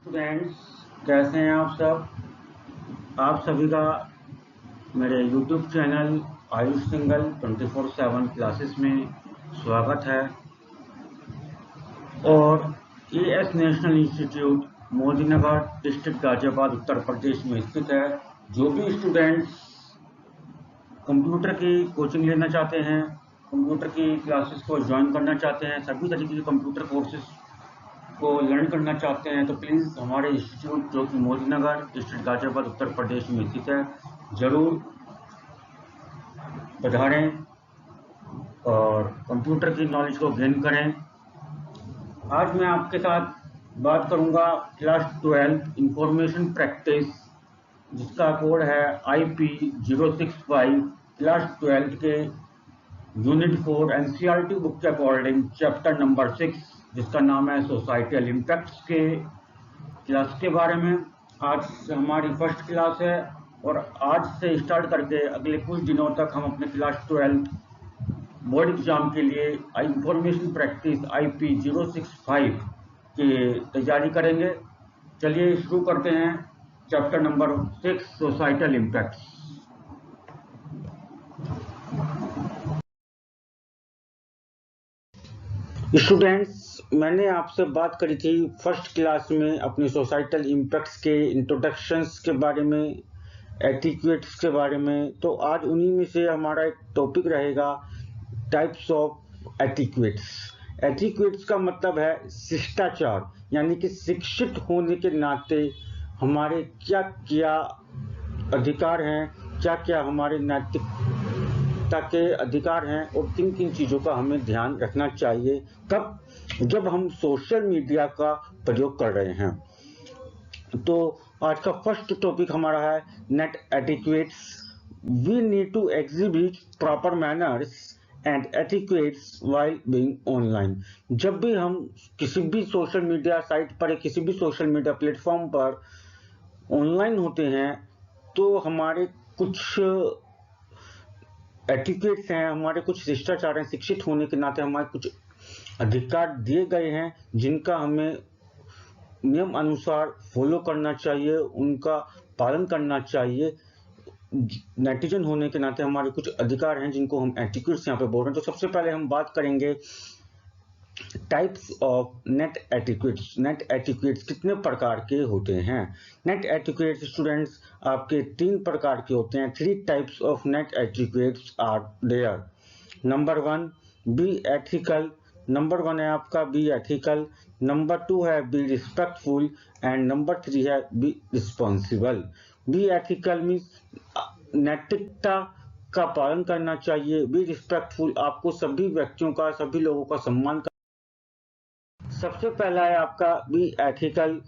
Students, कैसे हैं आप सब? आप सभी का मेरे YouTube channel Ayush Singhal 24/7 classes में स्वागत है। और AS national institute Modinagar district Ghaziabad Uttar Pradesh में स्थित है। जो भी स्टूडेंट्स कंप्यूटर की कोचिंग लेना चाहते हैं, कंप्यूटर की क्लासेस को ज्वाइन करना चाहते हैं, सभी तरीके के कंप्यूटर कोर्सेज को लर्न करना चाहते हैं, तो प्लीज़ हमारे इंस्टीट्यूट जो कि मोदीनगर डिस्ट्रिक्ट गाजियाबाद उत्तर प्रदेश में स्थित है, ज़रूर पधारें और कंप्यूटर की नॉलेज को गेन करें। आज मैं आपके साथ बात करूंगा क्लास 12 इंफॉर्मेशन प्रैक्टिस, जिसका कोड है IP 065, क्लास 12 के यूनिट 4 एनसीईआरटी बुक के अकॉर्डिंग चैप्टर नंबर 6, जिसका नाम है सोसाइटल इम्पैक्ट्स के क्लास के बारे में। आज हमारी फर्स्ट क्लास है और आज से स्टार्ट करके अगले कुछ दिनों तक हम अपने क्लास 12 बोर्ड एग्जाम के लिए इंफॉर्मेशन प्रैक्टिस IP 065 की तैयारी करेंगे। चलिए शुरू करते हैं chapter number 6 societal impacts. Students, मैंने आपसे बात करी थी फर्स्ट क्लास में अपनी सोसाइटल इम्पैक्ट्स के इंट्रोडक्शंस के बारे में, एटिक्वेट्स के बारे में। तो आज उन्हीं में से हमारा एक टॉपिक रहेगा टाइप्स ऑफ एटिक्वेट्स। एटिक्वेट्स का मतलब है शिष्टाचार, यानी कि शिक्षित होने के नाते हमारे क्या क्या अधिकार हैं, क्या क्या हमारे नैतिकता के अधिकार हैं और किन किन चीज़ों का हमें ध्यान रखना चाहिए कब, जब हम सोशल मीडिया का प्रयोग कर रहे हैं। तो आज का फर्स्ट टॉपिक हमारा है net etiquettes. We need to exhibit proper manners and etiquettes while being online. जब भी हम किसी भी सोशल मीडिया साइट पर या किसी भी सोशल मीडिया प्लेटफॉर्म पर ऑनलाइन होते हैं, तो हमारे कुछ एटिक्वेट्स हैं, हमारे कुछ शिष्टाचार हैं। शिक्षित होने के नाते हमारे कुछ अधिकार दिए गए हैं जिनका हमें नियम अनुसार फॉलो करना चाहिए, उनका पालन करना चाहिए। नेटिजन होने के नाते हमारे कुछ अधिकार हैं जिनको हम एटिक्वेट्स यहाँ पे बोल रहे हैं। तो सबसे पहले हम बात करेंगे types of net etiquettes. Net etiquettes कितने प्रकार के होते हैं? नेट एटिक्वेट्स स्टूडेंट्स आपके 3 प्रकार के होते हैं। 3 types of net etiquettes are there. Number 1 be ethical. Number 1 है आपका बी एथिकल, नंबर 2 है बी रिस्पेक्टफुल एंड नंबर 3 है be responsible. Be ethical means नैतिकता का पालन करना चाहिए। बी रिस्पेक्टफुल, आपको सभी व्यक्तियों का, सभी लोगों का सम्मान कर। सबसे पहला है आपका बी एथिकल।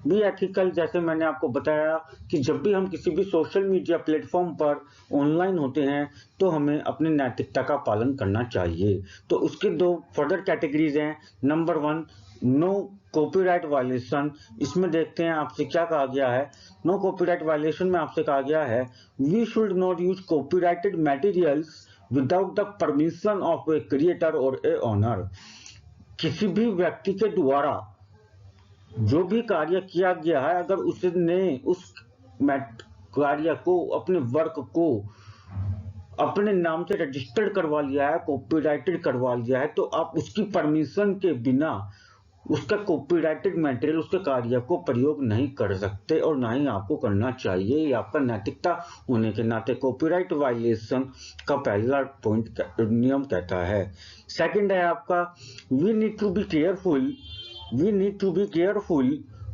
बी एथिकल, जैसे मैंने आपको बताया कि जब भी हम किसी भी सोशल मीडिया प्लेटफॉर्म पर ऑनलाइन होते हैं तो हमें अपनी नैतिकता का पालन करना चाहिए। तो उसके 2 फर्दर कैटेगरीज हैं। Number 1 no copyright violation. इसमें देखते हैं आपसे क्या कहा गया है। नो कॉपीराइट वायलेशन में आपसे कहा गया है we should not use copyrighted materials without the permission of a creator और ए ओनर। किसी भी व्यक्ति के द्वारा जो भी कार्य किया गया है, अगर उसने उस कार्य को, अपने वर्क को अपने नाम से रजिस्टर्ड करवा लिया है, कॉपीराइटेड करवा लिया है, तो आप उसकी परमिशन के बिना उसका कॉपीराइटेड मटेरियल, उसके कार्य को प्रयोग नहीं कर सकते और ना ही आपको करना चाहिए। ये आपका नैतिकता होने के नाते कॉपीराइट वायलेशन का पहला पॉइंट नियम कहता है। सेकंड है आपका we need to be careful. We need to be careful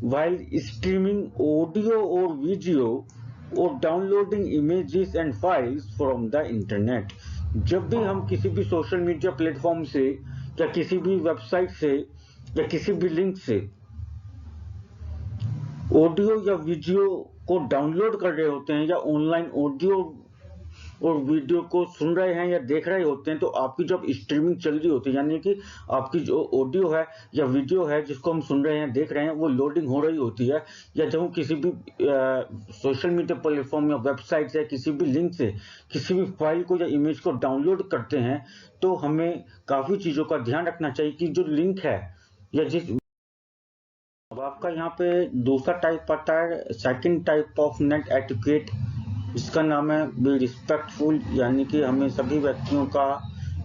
while streaming audio or video or downloading images and files from the internet। जब भी हम किसी भी सोशल मीडिया प्लेटफॉर्म से या किसी भी वेबसाइट से या किसी भी लिंक से ऑडियो या वीडियो को डाउनलोड कर रहे होते हैं या ऑनलाइन ऑडियो और वीडियो को सुन रहे हैं या देख रहे होते हैं, तो आपकी जब स्ट्रीमिंग चल रही होती है, यानी कि आपकी जो ऑडियो है या वीडियो है जिसको हम सुन रहे हैं, देख रहे हैं, वो लोडिंग हो रही होती है, या जब हम किसी भी सोशल मीडिया प्लेटफॉर्म या वेबसाइट से किसी भी लिंक से किसी भी फाइल को या इमेज को डाउनलोड करते हैं, तो हमें काफ़ी चीज़ों का ध्यान रखना चाहिए कि जो लिंक है या जिस अब आपका यहाँ पे दूसरा टाइप आता है, second type of net etiquette, इसका नाम है बी रिस्पेक्टफुल, यानी कि हमें सभी व्यक्तियों का,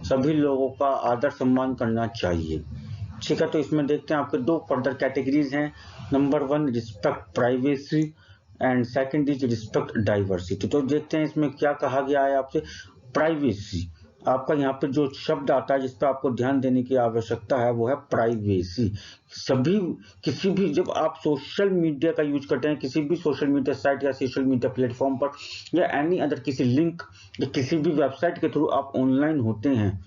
सभी लोगों का आदर सम्मान करना चाहिए। ठीक है, तो इसमें देखते हैं आपके दो फर्दर कैटेगरीज हैं। Number 1 respect privacy and second is respect diversity. तो देखते हैं इसमें क्या कहा गया है आपसे। प्राइवेसी, आपका यहाँ पे जो शब्द आता है जिस पर आपको ध्यान देने की आवश्यकता है वो है प्राइवेसी। सभी, किसी भी, जब आप सोशल मीडिया का यूज करते हैं, किसी भी सोशल मीडिया साइट या सोशल मीडिया प्लेटफॉर्म पर या एनी अदर किसी लिंक या किसी भी वेबसाइट के थ्रू आप ऑनलाइन होते हैं,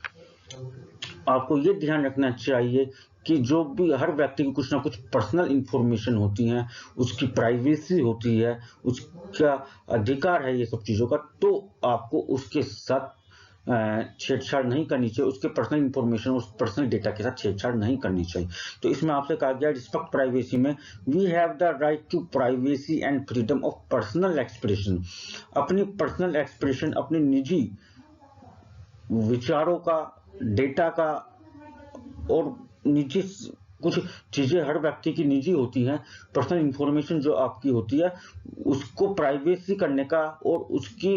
आपको ये ध्यान रखना चाहिए कि जो भी हर व्यक्ति की कुछ ना कुछ पर्सनल इंफॉर्मेशन होती है, उसकी प्राइवेसी होती है, उसका अधिकार है ये सब चीज़ों का, तो आपको उसके साथ छेड़छाड़ नहीं करनी चाहिए, उसके पर्सनल इंफॉर्मेशन, उस पर्सनल डेटा के साथ छेड़छाड़ नहीं करनी चाहिए। तो इसमें आपसे कहा गया रिस्पेक्ट प्राइवेसी में, we have the right to privacy and freedom of personal expression. अपनी पर्सनल एक्सप्रेशन, अपने निजी विचारों का, डेटा का और निजी कुछ चीजें हर व्यक्ति की निजी होती हैं, पर्सनल इंफॉर्मेशन जो आपकी होती है, उसको प्राइवेसी करने का और उसकी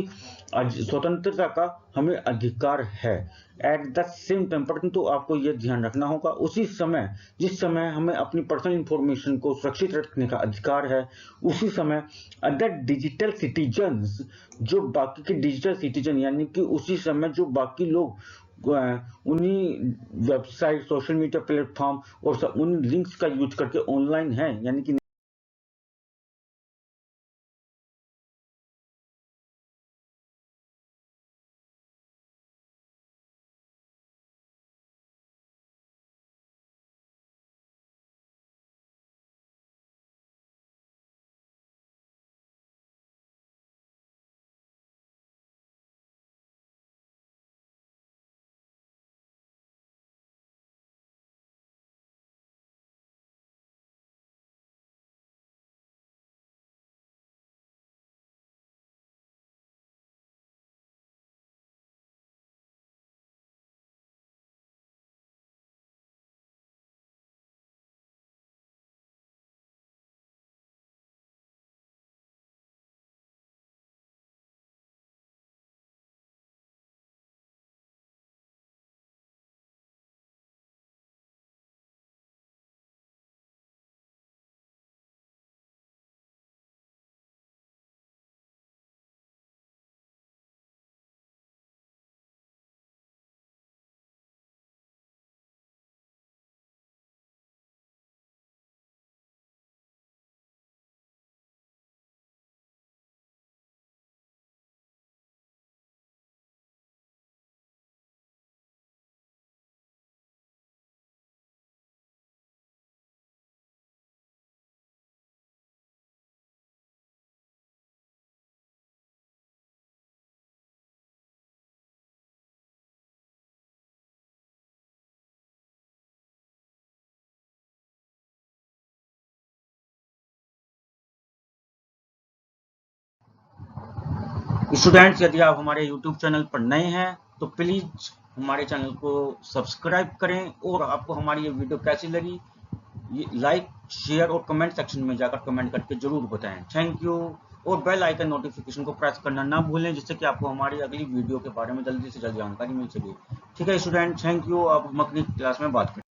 स्वतंत्रता का हमें अधिकार है। एट द सेम टाइम, परंतु आपको यह ध्यान रखना होगा, उसी समय जिस समय हमें अपनी पर्सनल इंफॉर्मेशन को सुरक्षित रखने का अधिकार है, उसी समय अदर डिजिटल सिटीजन्स, जो बाकी के डिजिटल सिटीजन, यानी कि उसी समय जो बाकी लोग उन्हीं वेबसाइट, सोशल मीडिया प्लेटफॉर्म और उन लिंक्स का यूज करके ऑनलाइन है, यानी कि स्टूडेंट्स, यदि आप हमारे YouTube चैनल पर नए हैं तो प्लीज हमारे चैनल को सब्सक्राइब करें, और आपको हमारी ये वीडियो कैसी लगी ये लाइक, शेयर और कमेंट सेक्शन में जाकर कमेंट करके जरूर बताएं। Thank you. और बेल आइकन नोटिफिकेशन को प्रेस करना ना भूलें, जिससे कि आपको हमारी अगली वीडियो के बारे में जल्दी से जल्दी जानकारी मिल सके। ठीक है स्टूडेंट, थैंक यू। अब हम अगली क्लास में बात करें।